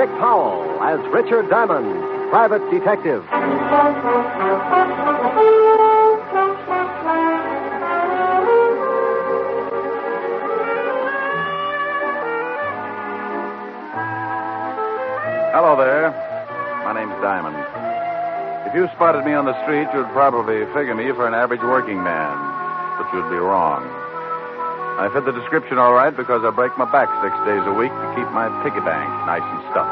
Dick Powell as Richard Diamond, private detective. Hello there. My name's Diamond. If you spotted me on the street, you'd probably figure me for an average working man. But you'd be wrong. I fit the description all right because I break my back 6 days a week to keep my piggy bank nice and stuffed.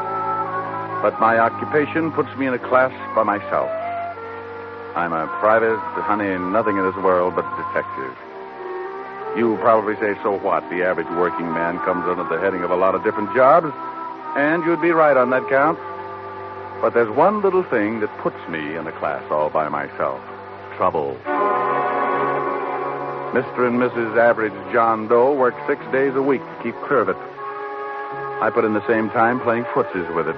But my occupation puts me in a class by myself. I'm a private, nothing in this world but a detective. You probably say, so what? The average working man comes under the heading of a lot of different jobs. And you'd be right on that count. But there's one little thing that puts me in a class all by myself. Trouble. Mr. and Mrs. Average John Doe work 6 days a week to keep clear of it. I put in the same time playing footsies with it.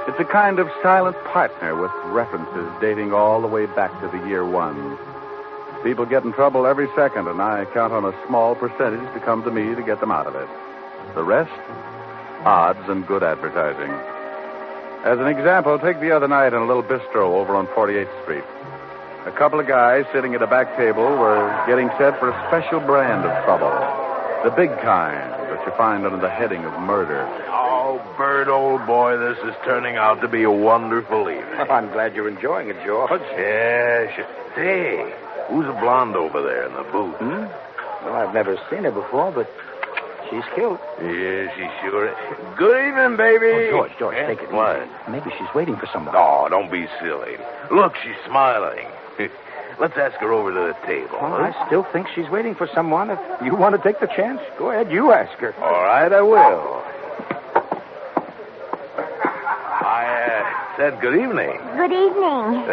It's a kind of silent partner with references dating all the way back to the year one. People get in trouble every second, and I count on a small percentage to come to me to get them out of it. The rest? Odds and good advertising. As an example, take the other night in a little bistro over on 48th Street. A couple of guys sitting at a back table were getting set for a special brand of trouble. The big kind that you find under the heading of murder. Oh, Bert, old boy, this is turning out to be a wonderful evening. Well, I'm glad you're enjoying it, George. Yeah, sure. Hey, who's the blonde over there in the booth? Well, I've never seen her before, but she's cute. Yeah, she sure is. Good evening, baby. Oh, George, Yeah, take it what? easy. Maybe she's waiting for someone. Oh, don't be silly. Look, she's smiling. Let's ask her over to the table. Well, I still think she's waiting for someone. If you want to take the chance, go ahead, you ask her. All right, I will. I said good evening. Good evening.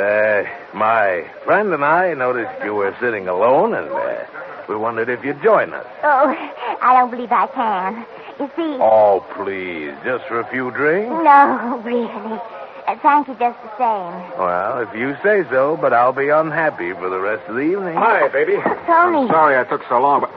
My friend and I noticed you were sitting alone, and we wondered if you'd join us. Oh, I don't believe I can. You see... Oh, please, just for a few drinks? No, really. Thank you just the same. Well, if you say so, but I'll be unhappy for the rest of the evening. Hi, baby. Tony. I'm sorry I took so long, but...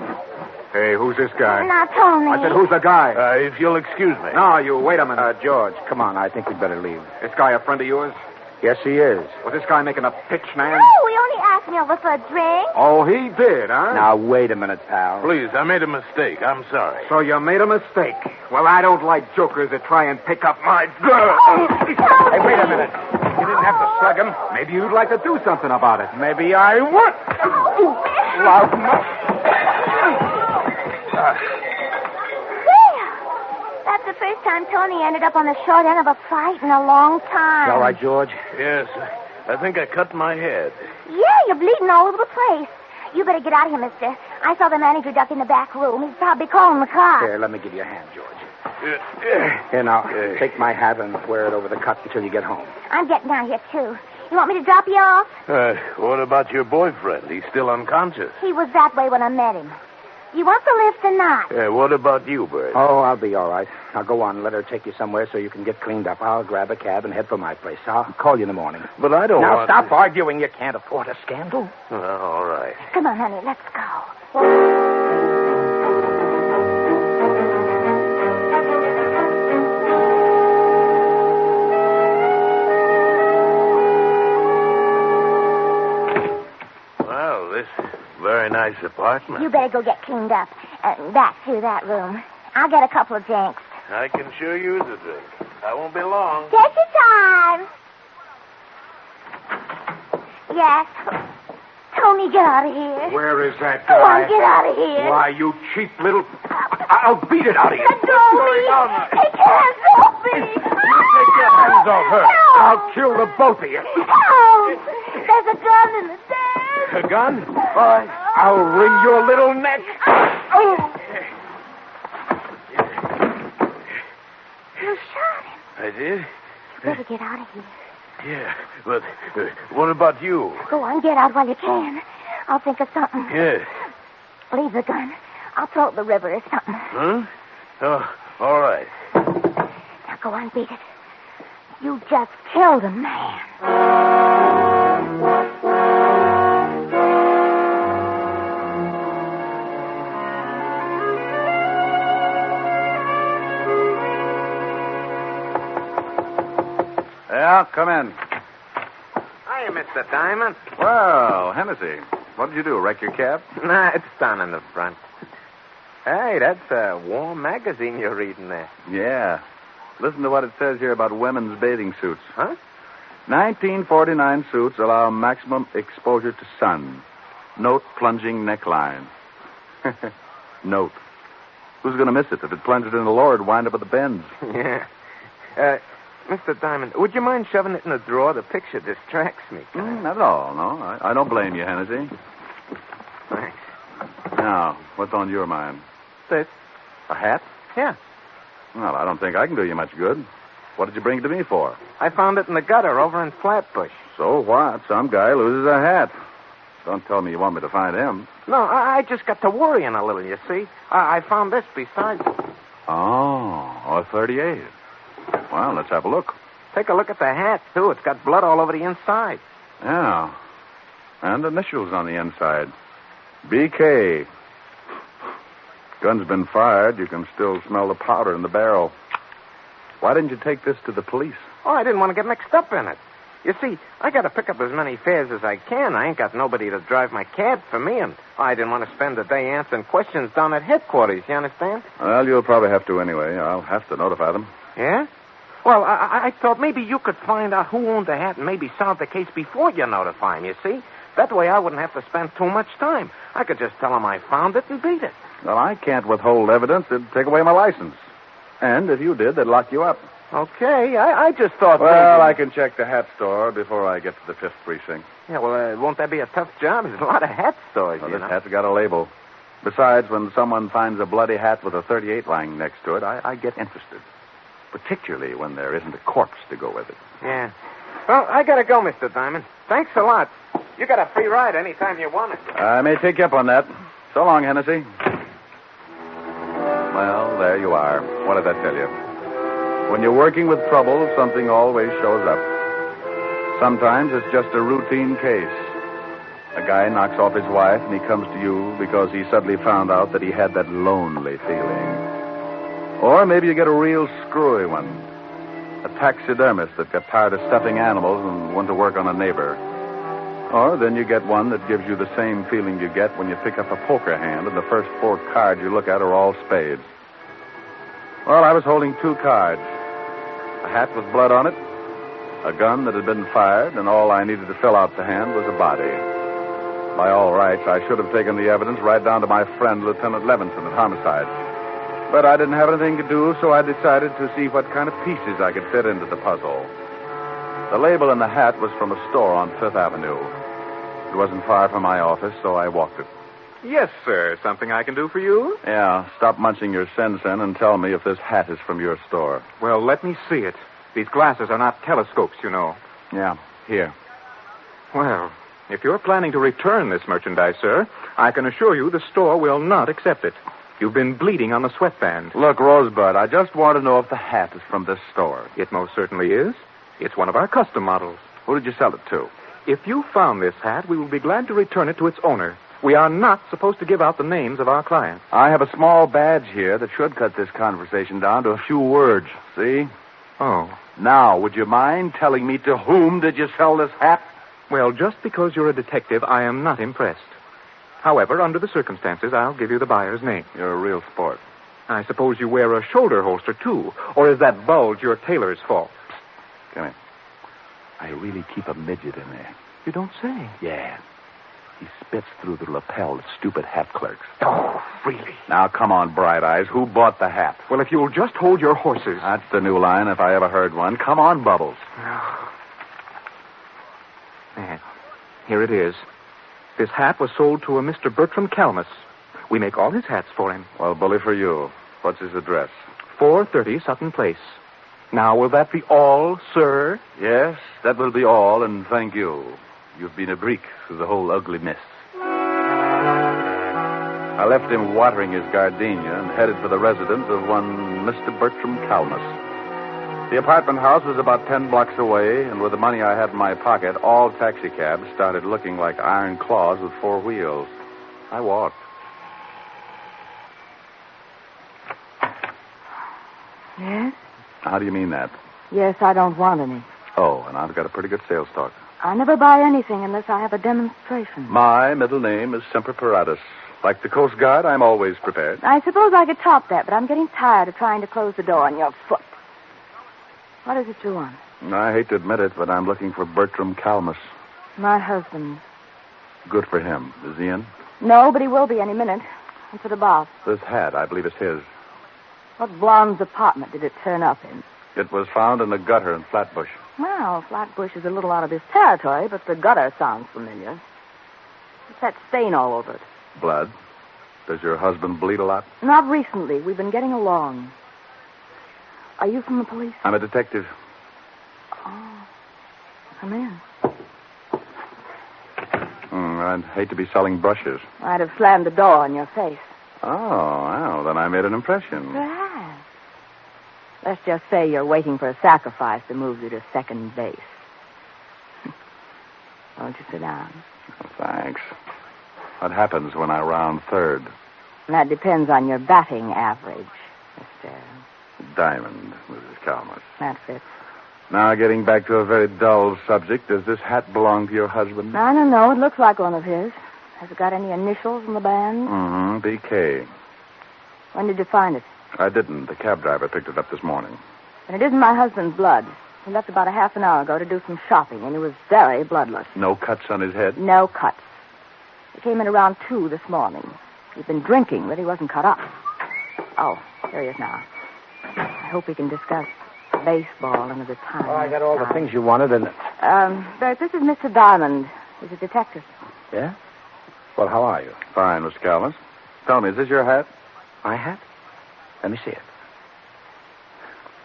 Hey, who's this guy? Not Tony. I said, who's the guy? If you'll excuse me. No, you wait a minute. George, come on. I think we'd better leave. This guy a friend of yours? Yes, he is. Was this guy making a pitch, man? No, he only asked me over for a drink. Oh, he did, huh? Now, wait a minute, pal. Please, I made a mistake. I'm sorry. So you made a mistake. Well, I don't like jokers that try and pick up my girl. Hey, wait a minute. You didn't have to slug him. Maybe you'd like to do something about it. Maybe I would. Loud mouth. That's the first time Tony ended up on the short end of a fight in a long time. You all right, George? Yes, I think I cut my head. Yeah, you're bleeding all over the place. You better get out of here, mister. I saw the manager duck in the back room. He's probably calling the cops. Here, let me give you a hand, George. Here, now, take my hat and wear it over the cut until you get home. I'm getting down here, too. You want me to drop you off? What about your boyfriend? He's still unconscious. He was that way when I met him. You want the lift or not? What about you, Bert? Oh, I'll be all right. Now, go on. Let her take you somewhere so you can get cleaned up. I'll grab a cab and head for my place. I'll call you in the morning. But I don't Now, want stop to... arguing. You can't afford a scandal. All right. Come on, honey. Let's go. Well, this very nice apartment. You better go get cleaned up. Back through that room. I'll get a couple of drinks. I can sure use a drink. I won't be long. Take your time. Yes. Tony, get out of here. Where is that Go guy? on, get out of here. Why, you cheap little... I'll beat it out of you. Let go of me. Take your hands off me. Take your hands off her. Help. I'll kill the both of you. Help. There's a gun in the den. A gun? Why, I'll wring your little neck. Oh. You shot him. I did? You better get out of here. Yeah, but what about you? Go on, get out while you can. I'll think of something. Yes. Leave the gun. I'll throw it in the river or something. Huh? Oh, all right. Now go on, beat it. You just killed a man. Yeah, come in. Hiya, Mr. Diamond. Well, Hennessy, what did you do, wreck your cab? Nah, it's down in the front. Hey, that's a warm magazine you're reading there. Yeah. Listen to what it says here about women's bathing suits. Huh? 1949 suits allow maximum exposure to sun. Note plunging neckline. Note. Who's going to miss it? If it plunged in the lower, it'd wind up at the bends. Yeah. Mr. Diamond, would you mind shoving it in the drawer? The picture distracts me. Not at all, no. I don't blame you, Hennessy. Thanks. Now, what's on your mind? This? A hat? Yeah. Well, I don't think I can do you much good. What did you bring it to me for? I found it in the gutter over in Flatbush. So what? Some guy loses a hat. Don't tell me you want me to find him. No, I just got to worrying a little, you see. I found this besides it. Oh, a 38. Well, let's have a look. Take a look at the hat, too. It's got blood all over the inside. Yeah. And initials on the inside. BK. Gun's been fired. You can still smell the powder in the barrel. Why didn't you take this to the police? Oh, I didn't want to get mixed up in it. You see, I got to pick up as many fares as I can. I ain't got nobody to drive my cab for me, and I didn't want to spend the day answering questions down at headquarters, you understand? Well, you'll probably have to anyway. I'll have to notify them. Yeah? Well, I thought maybe you could find out who owned the hat and maybe solve the case before you notify him, you see? That way I wouldn't have to spend too much time. I could just tell him I found it and beat it. Well, I can't withhold evidence. It'd take away my license. And if you did, they'd lock you up. Okay, I just thought... Well, maybe... I can check the hat store before I get to the 5th precinct. Yeah, well, won't that be a tough job? There's a lot of hat stores, Well, you this know. hat's got a label. Besides, when someone finds a bloody hat with a 38 lying next to it, I get interested. Particularly when there isn't a corpse to go with it. Yeah. Well, I gotta go, Mr. Diamond. Thanks a lot. You got a free ride anytime you want it. I may take you up on that. So long, Hennessy. Well, there you are. What did I tell you? When you're working with trouble, something always shows up. Sometimes it's just a routine case. A guy knocks off his wife and he comes to you because he suddenly found out that he had that lonely feeling. Or maybe you get a real screwy one. A taxidermist that got tired of stuffing animals and went to work on a neighbor. Or then you get one that gives you the same feeling you get when you pick up a poker hand and the first 4 cards you look at are all spades. Well, I was holding 2 cards. A hat with blood on it, a gun that had been fired, and all I needed to fill out the hand was a body. By all rights, I should have taken the evidence right down to my friend, Lieutenant Levinson, at homicide. But I didn't have anything to do, so I decided to see what kind of pieces I could fit into the puzzle. The label in the hat was from a store on 5th Avenue. It wasn't far from my office, so I walked it. Yes, sir. Something I can do for you? Yeah, stop munching your sen-sen and tell me if this hat is from your store. Well, let me see it. These glasses are not telescopes, you know. Yeah, here. Well, if you're planning to return this merchandise, sir, I can assure you the store will not accept it. You've been bleeding on the sweatband. Look, Rosebud, I just want to know if the hat is from this store. It most certainly is. It's one of our custom models. Who did you sell it to? If you found this hat, we will be glad to return it to its owner. We are not supposed to give out the names of our clients. I have a small badge here that should cut this conversation down to a few words. See? Oh. Now, would you mind telling me to whom did you sell this hat? Well, just because you're a detective, I am not impressed. However, under the circumstances, I'll give you the buyer's name. You're a real sport. I suppose you wear a shoulder holster, too. Or is that bulge your tailor's fault? Psst. Come here. I really keep a midget in there. You don't say. Yeah. He spits through the lapel of stupid hat clerks. Oh, really? Now, come on, Bright Eyes. Who bought the hat? Well, if you'll just hold your horses. That's the new line, if I ever heard one. Come on, Bubbles. Man, here it is. This hat was sold to a Mr. Bertram Calmus. We make all his hats for him. Well, bully for you. What's his address? 430 Sutton Place. Now, will that be all, sir? Yes, that will be all, and thank you. You've been a Greek through the whole ugly mess. I left him watering his gardenia and headed for the residence of one Mr. Bertram Calmus. The apartment house was about 10 blocks away, and with the money I had in my pocket, all taxicabs started looking like iron claws with 4 wheels. I walked. Yes? How do you mean that? Yes, I don't want any. Oh, and I've got a pretty good sales talk. I never buy anything unless I have a demonstration. My middle name is Semper Paratus. Like the Coast Guard, I'm always prepared. I suppose I could top that, but I'm getting tired of trying to close the door on your foot. What is it you want? I hate to admit it, but I'm looking for Bertram Calmus. My husband. Good for him. Is he in? No, but he will be any minute. What's it about? This hat, I believe it's his. What blonde's apartment did it turn up in? It was found in the gutter in Flatbush. Well, Flatbush is a little out of his territory, but the gutter sounds familiar. What's that stain all over it? Blood. Does your husband bleed a lot? Not recently. We've been getting along. Are you from the police? I'm a detective. Oh. Come in. I'd hate to be selling brushes. I'd have slammed the door in your face. Oh, well, then I made an impression. Perhaps. Let's just say you're waiting for a sacrifice to move you to second base. Won't you sit down? Oh, thanks. What happens when I round third? That depends on your batting average, Mr. Diamond, Mrs. Calmus. That fits. Now, getting back to a very dull subject, does this hat belong to your husband? I don't know. It looks like one of his. Has it got any initials in the band? Mm-hmm. BK. When did you find it? I didn't. The cab driver picked it up this morning. And it isn't my husband's blood. He left about a half an hour ago to do some shopping, and he was very bloodless. No cuts on his head? No cuts. He came in around 2 this morning. He'd been drinking, but he wasn't cut up. Oh, here he is now. I hope we can discuss baseball another time. Oh, I got all the things you wanted, and... Bert, this is Mr. Diamond. He's a detective. Yeah? Well, how are you? Fine, Mr. Calmus. Tell me, is this your hat? My hat? Let me see it.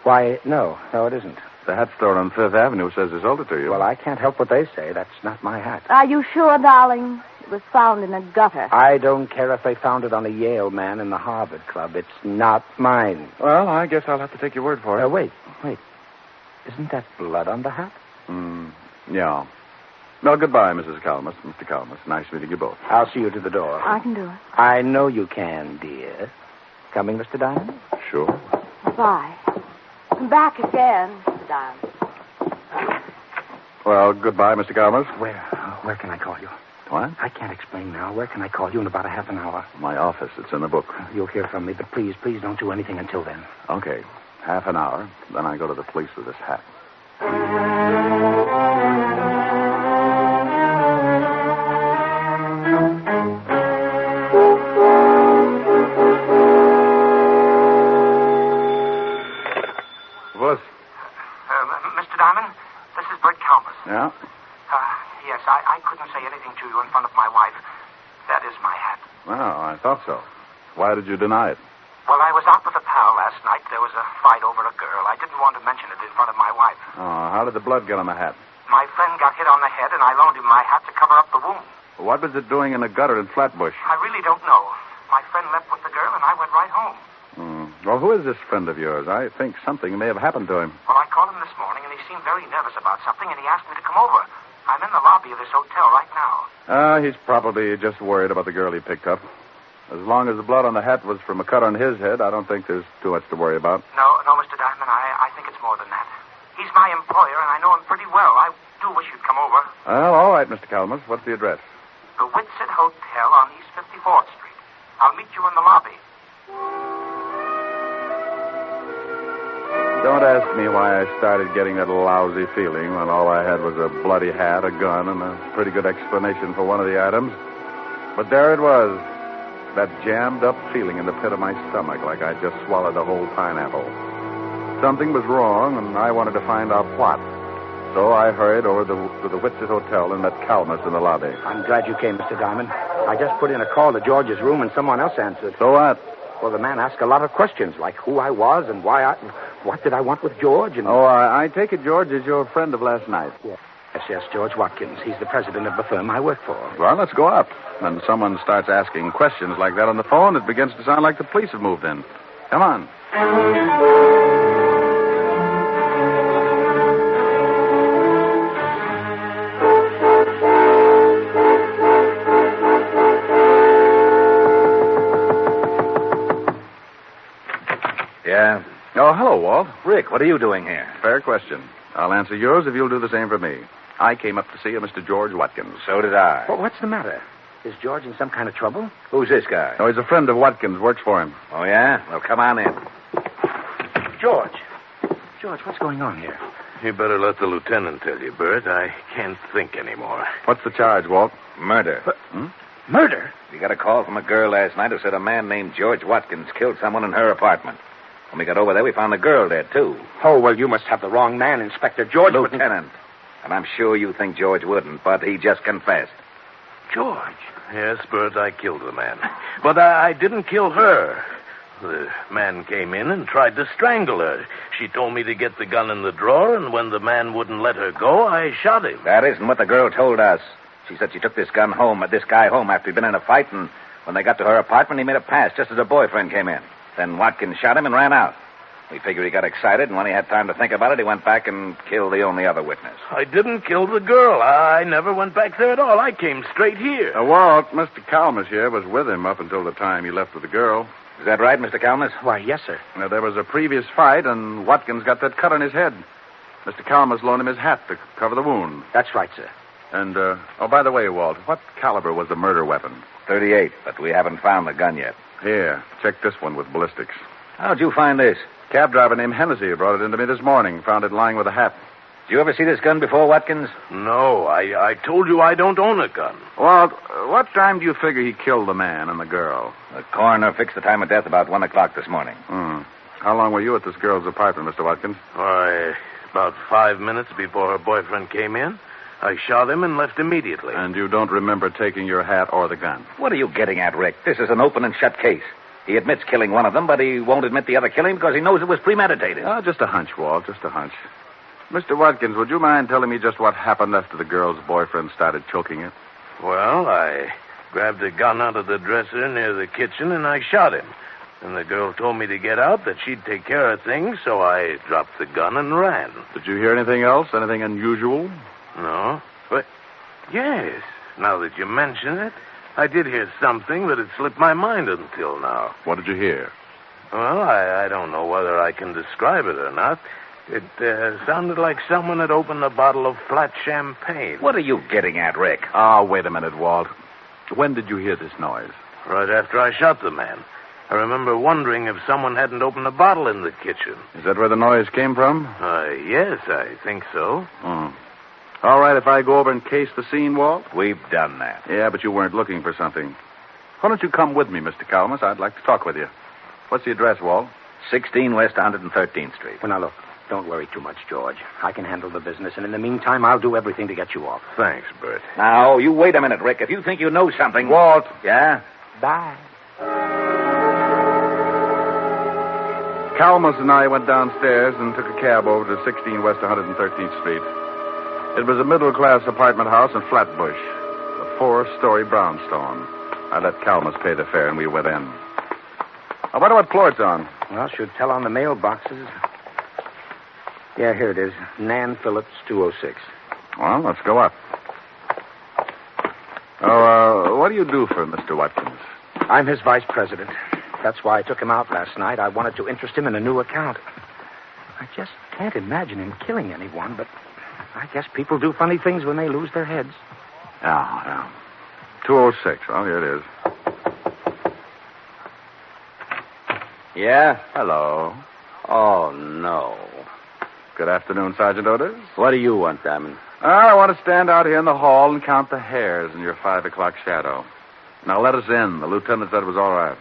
Why, no, it isn't. The hat store on Fifth Avenue says they sold it to you. Well, I can't help what they say. That's not my hat. Are you sure, darling? It was found in a gutter. I don't care if they found it on a Yale man in the Harvard Club. It's not mine. Well, I guess I'll have to take your word for it. Wait. Isn't that blood on the hat? Yeah. Well, goodbye, Mrs. Calmus, Mr. Calmus. Nice meeting you both. I'll see you to the door. I can do it. I know you can, dear. Coming, Mr. Diamond? Sure. Bye. Come back again, Mr. Diamond. Well, goodbye, Mr. Calmus. Where can I call you? What? I can't explain now. Where can I call you in about a half an hour? My office. It's in the book. You'll hear from me, but please don't do anything until then. Okay. Half an hour. Then I go to the police with this hat. Mr. Diamond, this is Bert Calmus. Yeah? Yes, I couldn't say anything to you in front of my wife. That is my hat. Well, I thought so. Why did you deny it? Well, I was out with a pal last night. There was a fight over a girl. I didn't want to mention it in front of my wife. Oh, how did the blood get on the hat? My friend got hit on the head, and I loaned him my hat to cover up the wound. What was it doing in the gutter in Flatbush? I really don't know. My friend left with the girl, and I went right home. Well, who is this friend of yours? I think something may have happened to him. Well, I called him this morning, and he seemed very nervous about something, and he asked me to come over. I'm in the lobby of this hotel right now. He's probably just worried about the girl he picked up. As long as the blood on the hat was from a cut on his head, I don't think there's too much to worry about. No, Mr. Diamond, I think it's more than that. He's my employer, and I know him pretty well. I do wish you'd come over. Well, all right, Mr. Calmus. What's the address? The Whitsett Hotel on East 54th Street. I'll meet you in the lobby. Don't ask me why I started getting that lousy feeling when all I had was a bloody hat, a gun, and a pretty good explanation for one of the items. But there it was. That jammed-up feeling in the pit of my stomach, like I'd just swallowed a whole pineapple. Something was wrong, and I wanted to find out what. So I hurried over to the Whitsett Hotel and met Calmus in the lobby. I'm glad you came, Mr. Diamond. I just put in a call to George's room, and someone else answered. So what? Well, the man asked a lot of questions, like who I was and what did I want with George, and... Oh, I take it George is your friend of last night. Yes, George Watkins. He's the president of the firm I work for. Well, let's go up. When someone starts asking questions like that on the phone, it begins to sound like the police have moved in. Come on. Yeah. Oh, hello, Walt. Rick, what are you doing here? Fair question. I'll answer yours if you'll do the same for me. I came up to see a Mr. George Watkins. So did I. Well, what's the matter? Is George in some kind of trouble? Who's this guy? Oh, he's a friend of Watkins. Works for him. Oh, yeah? Well, come on in. George, what's going on here? You better let the lieutenant tell you, Bert. I can't think anymore. What's the charge, Walt? Murder. Murder? We got a call from a girl last night who said a man named George Watkins killed someone in her apartment. When we got over there, we found the girl dead, too. Oh, well, you must have the wrong man, Inspector. George wouldn't... Lieutenant. And I'm sure you think George wouldn't, but he just confessed. George? Yes, Bert, I killed the man. But I didn't kill her. The man came in and tried to strangle her. She told me to get the gun in the drawer, and when the man wouldn't let her go, I shot him. That isn't what the girl told us. She said she took this guy home after he'd been in a fight, and when they got to her apartment, he made a pass just as her boyfriend came in. Then Watkins shot him and ran out. We figured he got excited, and when he had time to think about it, he went back and killed the only other witness. I didn't kill the girl. I never went back there at all. I came straight here. Walt, Mr. Calmus here was with him up until the time he left with the girl. Is that right, Mr. Calmus? Why, yes, sir. Now, there was a previous fight, and Watkins got that cut on his head. Mr. Calmus loaned him his hat to cover the wound. That's right, sir. And, by the way, Walt, what caliber was the murder weapon? .38, but we haven't found the gun yet. Here, check this one with ballistics. How'd you find this? Cab driver named Hennessy brought it into me this morning. Found it lying with a hat. Did you ever see this gun before, Watkins? No, I told you I don't own a gun. Walt, what time do you figure he killed the man and the girl? The coroner fixed the time of death about 1 o'clock this morning. How long were you at this girl's apartment, Mr. Watkins? Why, about 5 minutes before her boyfriend came in. I shot him and left immediately. And you don't remember taking your hat or the gun? What are you getting at, Rick? This is an open and shut case. He admits killing one of them, but he won't admit the other killing because he knows it was premeditated. Just a hunch, Walt, just a hunch. Mr. Watkins, would you mind telling me just what happened after the girl's boyfriend started choking it? Well, I grabbed a gun out of the dresser near the kitchen and I shot him. And the girl told me to get out, that she'd take care of things, so I dropped the gun and ran. Did you hear anything else? Anything unusual? No. But, yes, now that you mention it, I did hear something, but it slipped my mind until now. What did you hear? Well, I don't know whether I can describe it or not. It sounded like someone had opened a bottle of flat champagne. What are you getting at, Rick? Wait a minute, Walt. When did you hear this noise? Right after I shot the man. I remember wondering if someone hadn't opened a bottle in the kitchen. Is that where the noise came from? Yes, I think so. All right, if I go over and case the scene, Walt? We've done that. Yeah, but you weren't looking for something. Why don't you come with me, Mr. Calmus? I'd like to talk with you. What's the address, Walt? 16 West 113th Street. Well, now, look, don't worry too much, George. I can handle the business, and in the meantime, I'll do everything to get you off. Thanks, Bert. Now, you wait a minute, Rick. If you think you know something... Walt. Yeah? Bye. Calmus and I went downstairs and took a cab over to 16 West 113th Street. It was a middle-class apartment house in Flatbush, a 4-story brownstone. I let Calmus pay the fare, and we went in. I wonder what floor it's on. Well, should tell on the mailboxes. Yeah, here it is. Nan Phillips, 206. Well, let's go up. What do you do for Mr. Watkins? I'm his vice president. That's why I took him out last night. I wanted to interest him in a new account. I just can't imagine him killing anyone, but I guess people do funny things when they lose their heads. Yeah. 206. Well, here it is. Yeah? Hello. Oh, no. Good afternoon, Sergeant Otis. What do you want, Diamond? I want to stand out here in the hall and count the hairs in your 5 o'clock shadow. Now, let us in. The lieutenant said it was all right.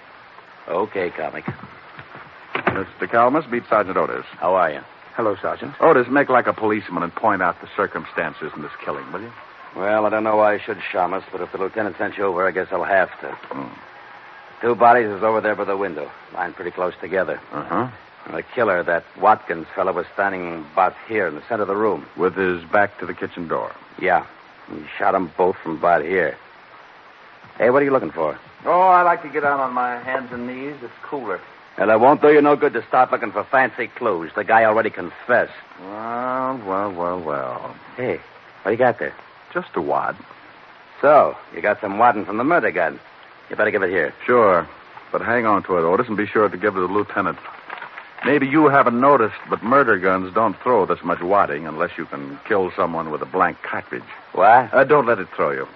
Okay, Comic. Mr. Calmus, meet Sergeant Otis. How are you? Hello, Sergeant. Otis, make like a policeman and point out the circumstances in this killing, will you? Well, I don't know why I should, Shamus, but if the lieutenant sent you over, I guess I'll have to. 2 bodies is over there by the window, lying pretty close together. Uh-huh. And the killer, that Watkins fellow, was standing about here in the center of the room. With his back to the kitchen door. Yeah. He shot them both from about here. Hey, what are you looking for? Oh, I like to get down on my hands and knees. It's cooler. Well, it won't do you no good to start looking for fancy clues. The guy already confessed. Well. Hey, what do you got there? Just a wad. So, you got some wadding from the murder gun. You better give it here. Sure. But hang on to it, Otis, and be sure to give it to the lieutenant. Maybe you haven't noticed, but murder guns don't throw this much wadding unless you can kill someone with a blank cartridge. What? Don't let it throw you.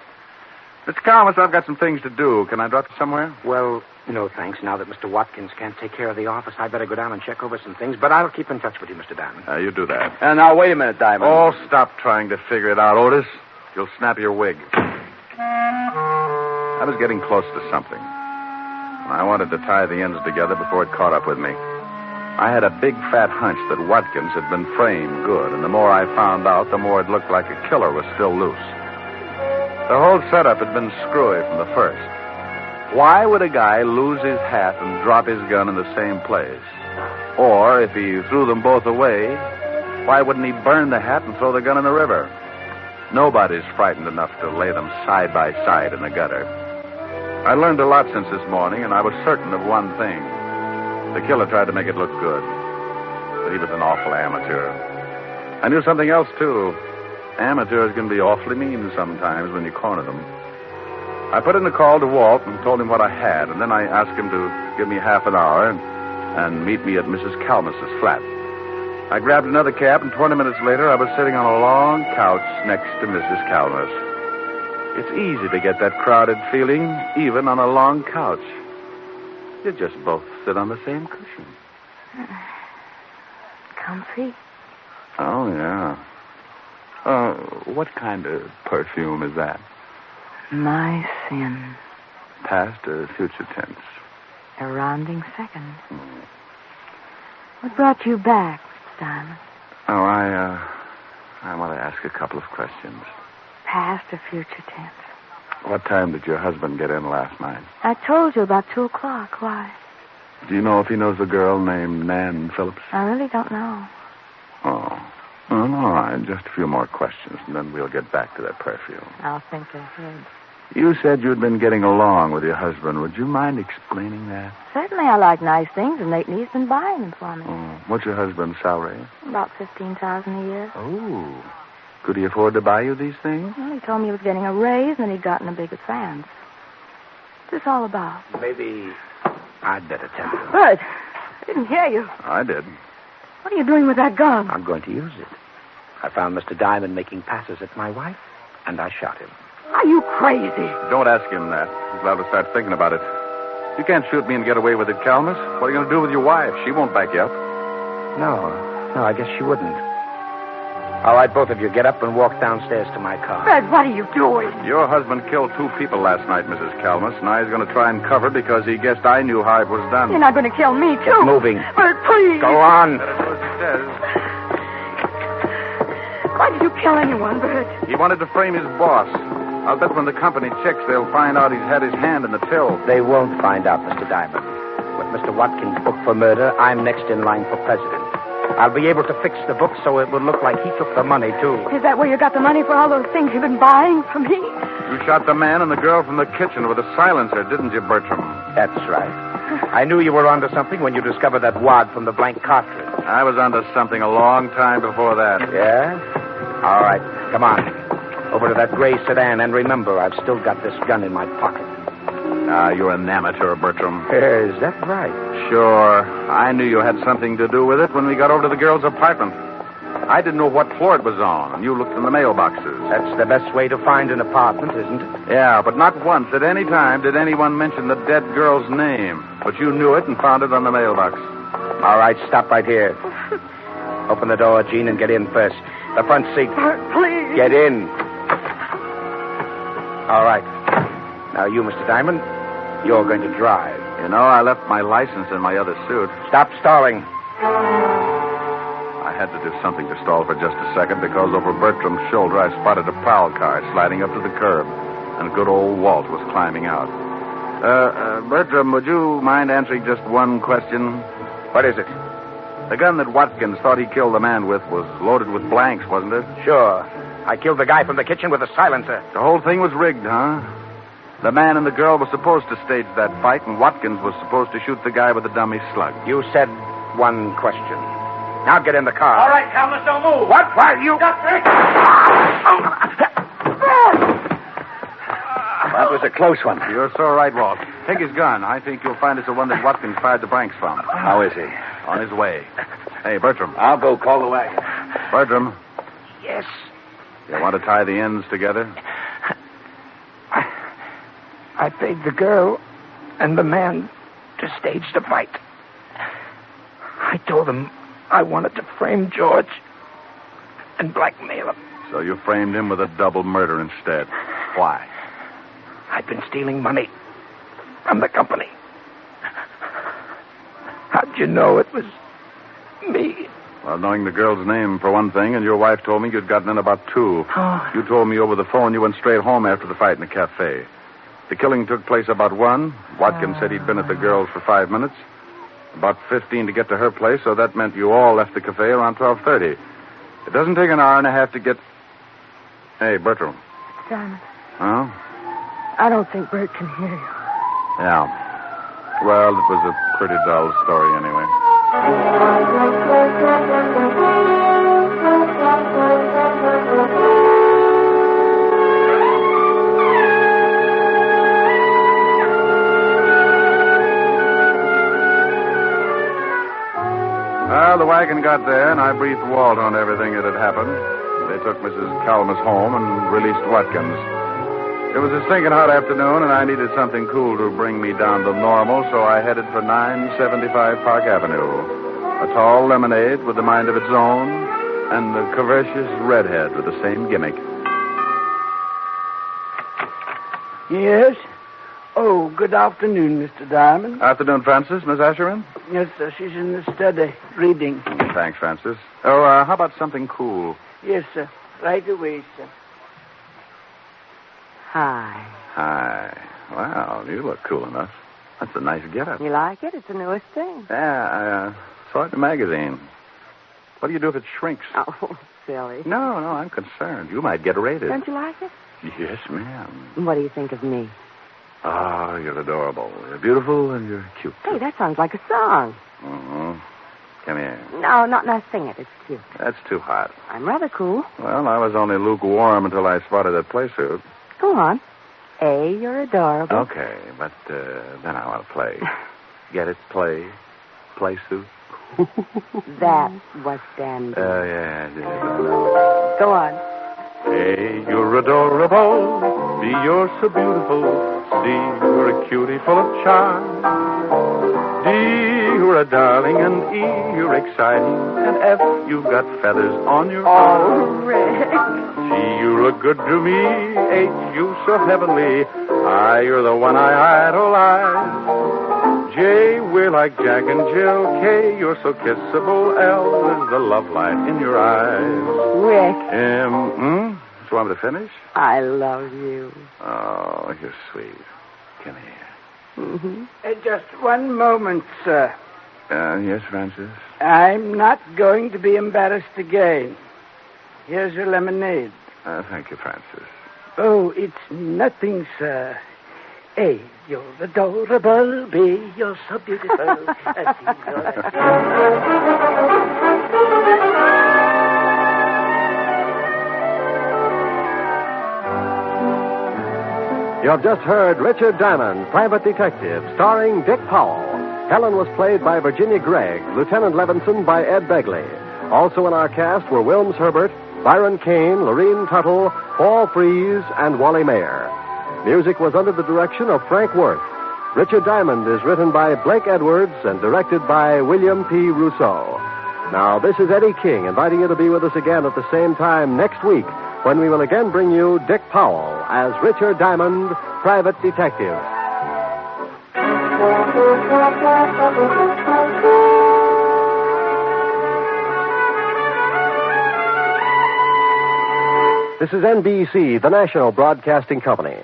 Mr. Calmus, I've got some things to do. Can I drop you somewhere? Well, no, thanks. Now that Mr. Watkins can't take care of the office, I'd better go down and check over some things. But I'll keep in touch with you, Mr. Diamond. You do that. Now, wait a minute, Diamond. Oh, stop trying to figure it out, Otis. You'll snap your wig. I was getting close to something. I wanted to tie the ends together before it caught up with me. I had a big, fat hunch that Watkins had been framed good, and the more I found out, the more it looked like a killer was still loose. The whole setup had been screwy from the first. Why would a guy lose his hat and drop his gun in the same place? Or, if he threw them both away, why wouldn't he burn the hat and throw the gun in the river? Nobody's frightened enough to lay them side by side in the gutter. I learned a lot since this morning, and I was certain of one thing. The killer tried to make it look good, but he was an awful amateur. I knew something else, too. Amateurs can be awfully mean sometimes when you corner them. I put in a call to Walt and told him what I had, and then I asked him to give me half an hour and meet me at Mrs. Calmus's flat. I grabbed another cab, and 20 minutes later, I was sitting on a long couch next to Mrs. Calmus. It's easy to get that crowded feeling, even on a long couch. You just both sit on the same cushion. Comfy? Oh, yeah. What kind of perfume is that? My sin. Past or future tense? A rounding second. What brought you back, Mr. Diamond? Oh, I want to ask a couple of questions. Past or future tense? What time did your husband get in last night? I told you about 2 o'clock. Why? Do you know if he knows a girl named Nan Phillips? I really don't know. Oh. Well, all right. Just a few more questions, and then we'll get back to that perfume. I'll think ahead. You said you'd been getting along with your husband. Would you mind explaining that? Certainly, I like nice things, and lately he's been buying them for me. Oh. What's your husband's salary? About $15,000 a year. Oh. Could he afford to buy you these things? Well, he told me he was getting a raise, and he'd gotten a bigger advance. What's this all about? Maybe I'd better tell you. Bert, I didn't hear you. I did. What are you doing with that gun? I'm going to use it. I found Mr. Diamond making passes at my wife, and I shot him. Are you crazy? Don't ask him that. He's liable to start thinking about it. You can't shoot me and get away with it, Calmus. What are you going to do with your wife? She won't back you up. No, I guess she wouldn't. All right, both of you, get up and walk downstairs to my car. Bert, what are you doing? Your husband killed 2 people last night, Mrs. Calmus. Now he's going to try and cover because he guessed I knew how it was done. You're not going to kill me, too. Get moving. Bert, please. Go on. Better do as he says. Why did you kill anyone, Bert? He wanted to frame his boss. I'll bet when the company checks, they'll find out he's had his hand in the till. They won't find out, Mr. Diamond. With Mr. Watkins' book for murder, I'm next in line for president. I'll be able to fix the book so it will look like he took the money, too. Is that where you got the money for all those things you've been buying for me? You shot the man and the girl from the kitchen with a silencer, didn't you, Bertram? That's right. I knew you were onto something when you discovered that wad from the blank cartridge. I was onto something a long time before that. Yeah? All right. Come on. Over to that gray sedan, and remember, I've still got this gun in my pocket. You're an amateur, Bertram. Is that right? Sure. I knew you had something to do with it when we got over to the girl's apartment. I didn't know what floor it was on, and you looked in the mailboxes. That's the best way to find an apartment, isn't it? Yeah, but not once at any time did anyone mention the dead girl's name. But you knew it and found it on the mailbox. All right, stop right here. Open the door, Gene, and get in first. The front seat. Please. Get in. All right. Now, you, Mr. Diamond, you're going to drive. You know, I left my license in my other suit. Stop stalling. I had to do something to stall for just a second because over Bertram's shoulder I spotted a prowl car sliding up to the curb, and good old Walt was climbing out. Bertram, would you mind answering just one question? What is it? The gun that Watkins thought he killed the man with was loaded with blanks, wasn't it? Sure. I killed the guy from the kitchen with a silencer. The whole thing was rigged, huh? The man and the girl were supposed to stage that fight, and Watkins was supposed to shoot the guy with the dummy slug. You said one question. Now get in the car. All right, Calmus, don't move. What? Why, you... That was a close one. You're so right, Walt. Take his gun. I think you'll find it's the one that Watkins fired the blanks from. How is he? On his way. Hey, Bertram. I'll go call the wagon. Bertram, Yes. you want to tie the ends together? I paid the girl and the man to stage the fight. I told them I wanted to frame George and blackmail him. So you framed him with a double murder instead. Why? I'd been stealing money from the company. How'd you know it was me? Well, knowing the girl's name, for one thing, and your wife told me you'd gotten in about 2. Oh. You told me over the phone you went straight home after the fight in the cafe. The killing took place about 1. Watkins said he'd been at the girl's for 5 minutes. About 15 to get to her place, so that meant you all left the cafe around 12:30. It doesn't take an hour and a half to get... Hey, Bertram. Diamond, Huh? I don't think Bert can hear you. Yeah. Well, it was a pretty dull story anyway. Well, the wagon got there, and I briefed Walt on everything that had happened. They took Mrs. Calmus home and released Watkins. It was a stinking hot afternoon, and I needed something cool to bring me down to normal, so I headed for 975 Park Avenue. A tall lemonade with a mind of its own, and a curvaceous redhead with the same gimmick. Yes? Oh, good afternoon, Mr. Diamond. Afternoon, Francis. Miss Asher in? Yes, sir. She's in the study, reading. Thanks, Francis. Oh, how about something cool? Yes, sir. Right away, sir. Hi. Hi. Wow, you look cool enough. That's a nice getup. You like it? It's the newest thing. Yeah, I saw it in the magazine. What do you do if it shrinks? Oh, silly. No, I'm concerned. You might get raided. Don't you like it? Yes, ma'am. What do you think of me? Oh, you're adorable. You're beautiful and you're cute. Hey, that sounds like a song. Mm-hmm. Come here. No, not sing it. It's cute. That's too hot. I'm rather cool. Well, I was only lukewarm until I spotted that play suit. Go on. A, you're adorable. Okay, but then I want to play. Get it? Play suit. That's what's dandy. Yeah, I know. Go on. Hey, you're adorable. B, you're so beautiful. C, you're a cutie full of charm. D, you're a darling. And E, you're exciting. And F, you've got feathers on your arm. Rick. G, you're a good to me. H, you so heavenly. I, you're the one I idolize. J, we're like Jack and Jill. K, you're so kissable. L is the love light in your eyes. Rick. Do you want me to finish? I love you. Oh, you're sweet. Come here. Mm-hmm. Just one moment, sir. Yes, Francis? I'm not going to be embarrassed again. Here's your lemonade. Thank you, Francis. Oh, it's nothing, sir. A, you're adorable. B, you're so beautiful. You have just heard Richard Diamond, Private Detective, starring Dick Powell. Helen was played by Virginia Gregg, Lieutenant Levinson by Ed Begley. Also in our cast were Wilms Herbert, Byron Kane, Lorene Tuttle, Paul Freese, and Wally Mayer. Music was under the direction of Frank Worth. Richard Diamond is written by Blake Edwards and directed by William P. Rousseau. Now, this is Eddie King inviting you to be with us again at the same time next week when we will again bring you Dick Powell as Richard Diamond, Private Detective. This is NBC, the national broadcasting company.